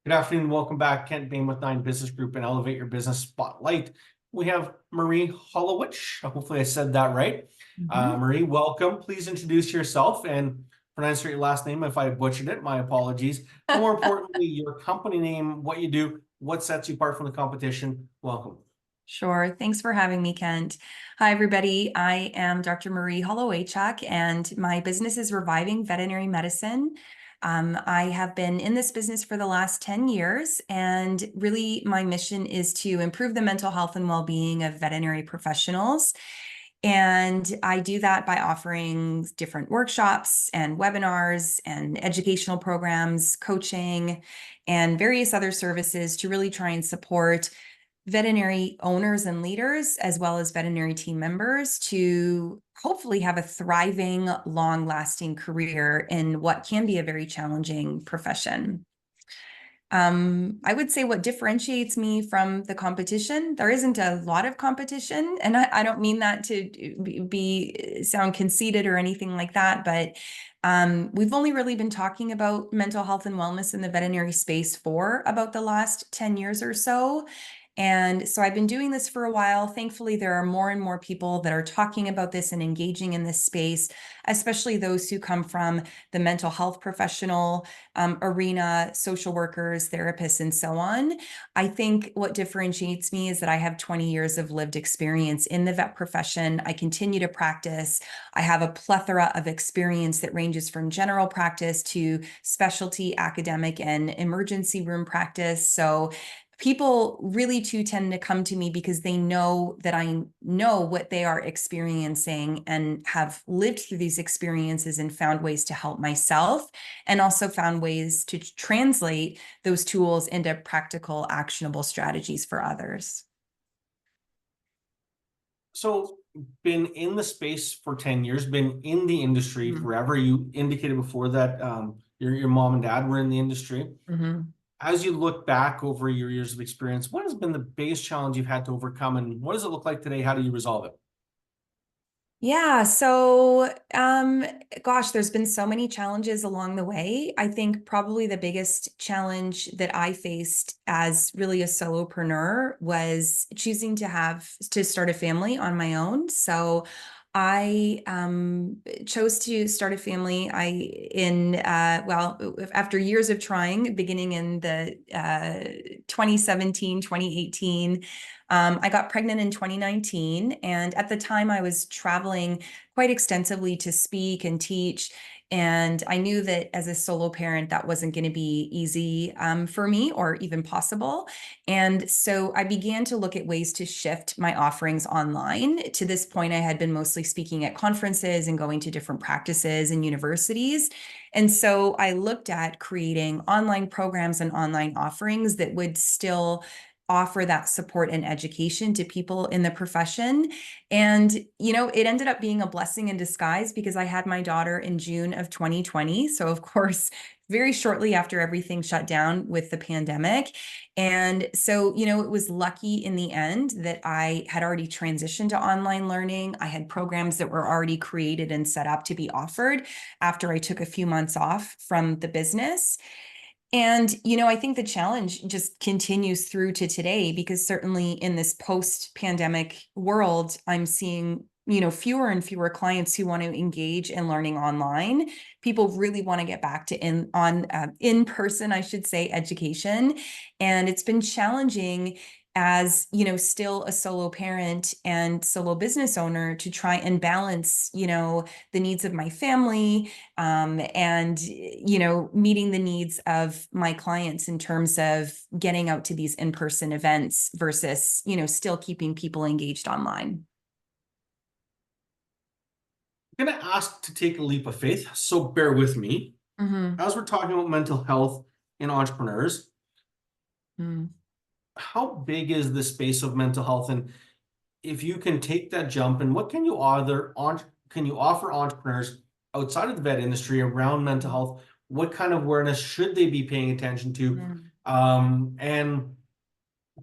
Good afternoon. Welcome back. Kent Bain with 9 Business Group and Elevate Your Business Spotlight. We have Marie Holowaychuk. Hopefully I said that right. Marie, welcome. Please introduce yourself and pronounce your last name. If I butchered it, my apologies. But more importantly, your company name, what you do, what sets you apart from the competition. Welcome. Sure. Thanks for having me, Kent. Hi, everybody. I am Dr. Marie Holowaychuk, and my business is Reviving Veterinary Medicine. I have been in this business for the last 10 years, and really my mission is to improve the mental health and well-being of veterinary professionals. And I do that by offering different workshops and webinars and educational programs, coaching, and various other services to really try and support veterinary owners and leaders, as well as veterinary team members, to hopefully have a thriving, long-lasting career in what can be a very challenging profession. I would say what differentiates me from the competition, there isn't a lot of competition, and I don't mean that to sound conceited or anything like that, but we've only really been talking about mental health and wellness in the veterinary space for about the last 10 years or so. And so I've been doing this for a while. Thankfully, there are more and more people that are talking about this and engaging in this space, especially those who come from the mental health professional arena, social workers, therapists, and so on. I think what differentiates me is that I have 20 years of lived experience in the vet profession. I continue to practice. I have a plethora of experience that ranges from general practice to specialty, academic, and emergency room practice. So people really too tend to come to me because they know that I know what they are experiencing and have lived through these experiences and found ways to help myself, and also found ways to translate those tools into practical, actionable strategies for others. So, been in the space for 10 years, been in the industry forever. You indicated before that your mom and dad were in the industry. As you look back over your years of experience, what has been the biggest challenge you've had to overcome, and what does it look like today? How do you resolve it? Yeah, so gosh, there's been so many challenges along the way. I think probably the biggest challenge that I faced as really a solopreneur was choosing to start a family on my own. So I chose to start a family after years of trying, beginning in the 2017, 2018. I got pregnant in 2019, and at the time I was traveling quite extensively to speak and teach. And I knew that as a solo parent, that wasn't going to be easy for me or even possible. And so I began to look at ways to shift my offerings online. To this point, I had been mostly speaking at conferences and going to different practices and universities. And so I looked at creating online programs and online offerings that would still offer that support and education to people in the profession. And, it ended up being a blessing in disguise because I had my daughter in June of 2020. So of course, very shortly after everything shut down with the pandemic. And so, it was lucky in the end that I had already transitioned to online learning. I had programs that were already created and set up to be offered after I took a few months off from the business. And, I think the challenge just continues through to today, because certainly in this post-pandemic world, I'm seeing, fewer and fewer clients who want to engage in learning online. People really want to get back to in-person, I should say, education. And it's been challenging as, still a solo parent and solo business owner to try and balance, the needs of my family, and, meeting the needs of my clients in terms of getting out to these in-person events versus, still keeping people engaged online. I'm going to ask to take a leap of faith, so bear with me. As we're talking about mental health and entrepreneurs, how big is the space of mental health? And if you can take that jump, and what can you offer entrepreneurs outside of the vet industry around mental health? What kind of awareness should they be paying attention to? And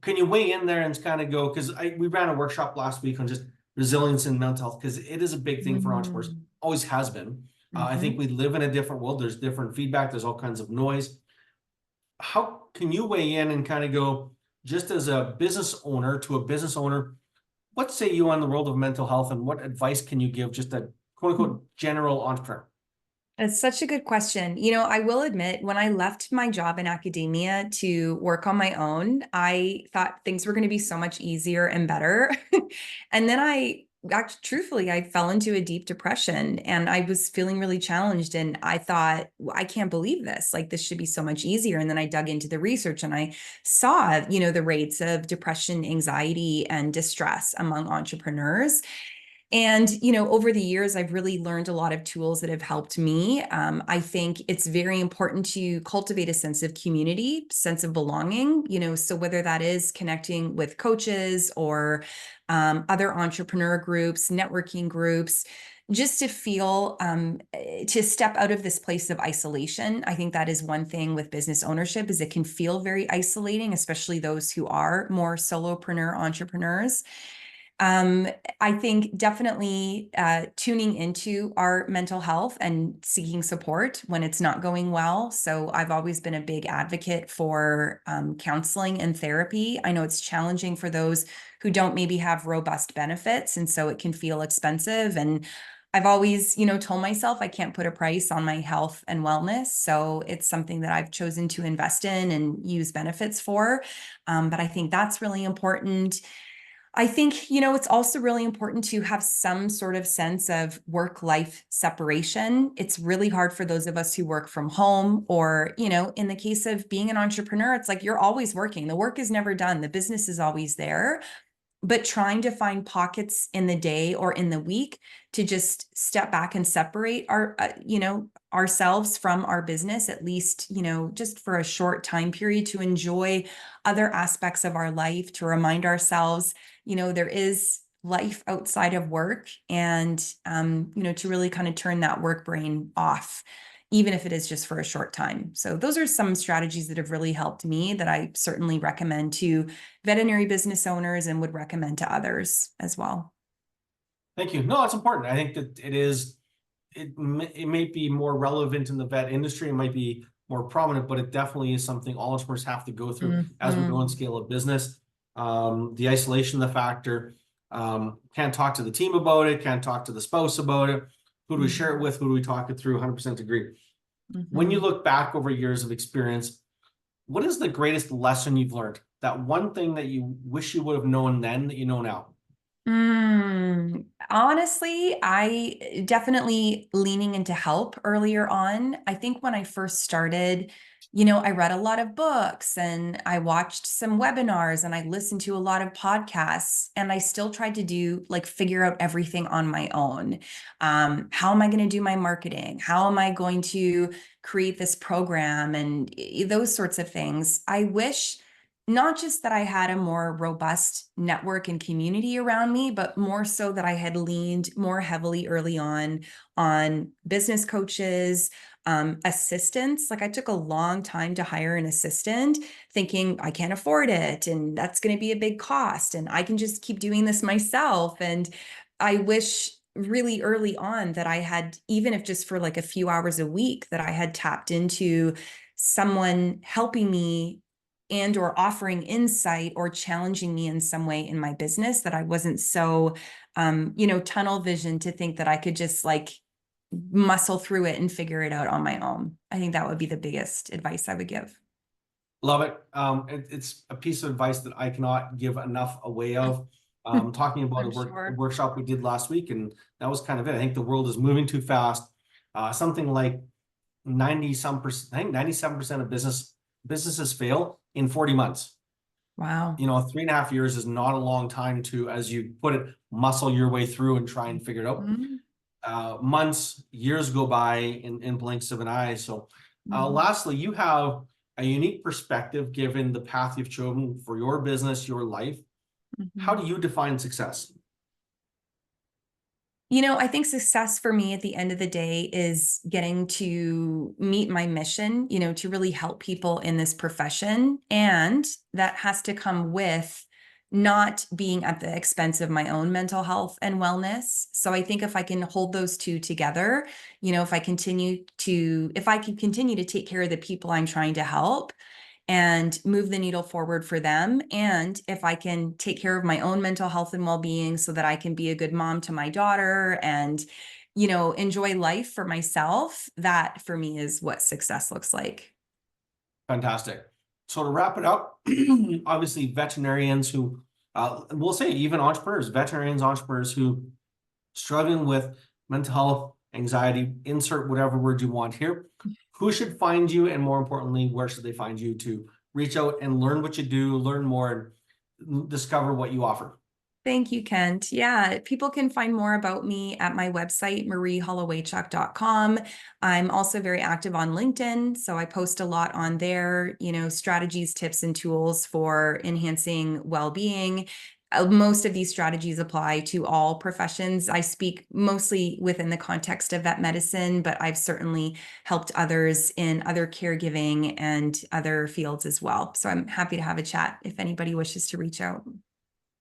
can you weigh in there and kind of go, because we ran a workshop last week on just resilience in mental health, because it is a big thing for entrepreneurs, always has been. I think we live in a different world. There's different feedback. There's all kinds of noise. How can you weigh in and kind of go, just as a business owner to a business owner, what say you on the world of mental health and what advice can you give just a quote unquote general entrepreneur? It's such a good question. You know, I will admit, when I left my job in academia to work on my own, I thought things were going to be so much easier and better. And then actually, truthfully, I fell into a deep depression and I was feeling really challenged. And I thought, I can't believe this. Like, this should be so much easier. And then I dug into the research and I saw, the rates of depression, anxiety, and distress among entrepreneurs. And, over the years, I've really learned a lot of tools that have helped me. I think it's very important to cultivate a sense of community, sense of belonging, so whether that is connecting with coaches or other entrepreneur groups, networking groups, just to feel, to step out of this place of isolation. I think that is one thing with business ownership is it can feel very isolating, especially those who are more solopreneur entrepreneurs. Um, I think definitely tuning into our mental health and seeking support when it's not going well. So I've always been a big advocate for counseling and therapy. I know it's challenging for those who don't maybe have robust benefits, and so it can feel expensive. And I've always, told myself I can't put a price on my health and wellness. So it's something that I've chosen to invest in and use benefits for. But I think that's really important. I think, it's also really important to have some sort of sense of work-life separation. It's really hard for those of us who work from home or, in the case of being an entrepreneur, it's like you're always working. The work is never done. The business is always there, but trying to find pockets in the day or in the week to just step back and separate ourselves from our business, at least, just for a short time period, to enjoy other aspects of our life, to remind ourselves, there is life outside of work, and, to really kind of turn that work brain off, even if it is just for a short time. So those are some strategies that have really helped me that I certainly recommend to veterinary business owners and would recommend to others as well. Thank you. No, it's important. I think that it may be more relevant in the vet industry. It might be more prominent, but it definitely is something all entrepreneurs have to go through as we go and scale a business. The isolation, the factor, can't talk to the team about it, can't talk to the spouse about it. Who do we share it with? Who do we talk it through? 100% agree. When you look back over years of experience, what is the greatest lesson you've learned? That one thing that you wish you would have known then that you know now? Honestly, I definitely leaning into help earlier on. I think when I first started, I read a lot of books and I watched some webinars and I listened to a lot of podcasts, and I still tried to do like figure out everything on my own. How am I going to do my marketing? How am I going to create this program and those sorts of things? I wish not just that I had a more robust network and community around me, but more so that I had leaned more heavily early on business coaches, assistants. Like, I took a long time to hire an assistant, thinking I can't afford it and that's going to be a big cost and I can just keep doing this myself. And I wish really early on that I had, even if just for like a few hours a week, that I had tapped into someone helping me and or offering insight or challenging me in some way in my business, that I wasn't so tunnel vision to think that I could just like muscle through it and figure it out on my own. I think that would be the biggest advice I would give. Love it. It's a piece of advice that I cannot give enough away of. Talking about I'm a sure. workshop we did last week, and that was kind of it. I think the world is moving too fast. Something like 90 some percent, I think 97% of businesses fail in 40 months. Wow. 3.5 years is not a long time to, as you put it, muscle your way through and try and figure it out. Mhm. Months, years go by in blinks of an eye. So lastly, you have a unique perspective given the path you've chosen for your business, your life. How Mhm. do you define success? I think success for me at the end of the day is getting to meet my mission, to really help people in this profession. And that has to come with not being at the expense of my own mental health and wellness. So I think if I can hold those two together, if I can continue to take care of the people I'm trying to help, and move the needle forward for them. And if I can take care of my own mental health and well-being so that I can be a good mom to my daughter and, enjoy life for myself, that for me is what success looks like. Fantastic. So to wrap it up, obviously veterinarians who, we'll say even entrepreneurs, veterinarians, entrepreneurs who struggling with mental health, anxiety, insert whatever word you want here. Who should find you? And more importantly, where should they find you to reach out and learn what you do, learn more, and discover what you offer? Thank you, Kent. Yeah, people can find more about me at my website, marieholowaychuk.com. I'm also very active on LinkedIn, so I post a lot on there, strategies, tips, and tools for enhancing well-being. Most of these strategies apply to all professions. I speak mostly within the context of vet medicine, but I've certainly helped others in other caregiving and other fields as well. So I'm happy to have a chat if anybody wishes to reach out.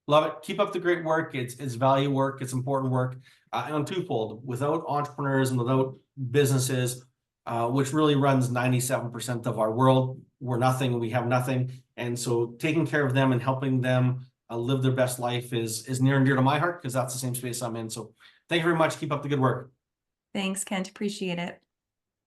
Love it. Keep up the great work. It's value work. It's important work. And twofold, without entrepreneurs and without businesses, which really runs 97% of our world, we're nothing. We have nothing. And so taking care of them and helping them live their best life is near and dear to my heart because that's the same space I'm in. So thank you very much. Keep up the good work. Thanks, Kent. Appreciate it.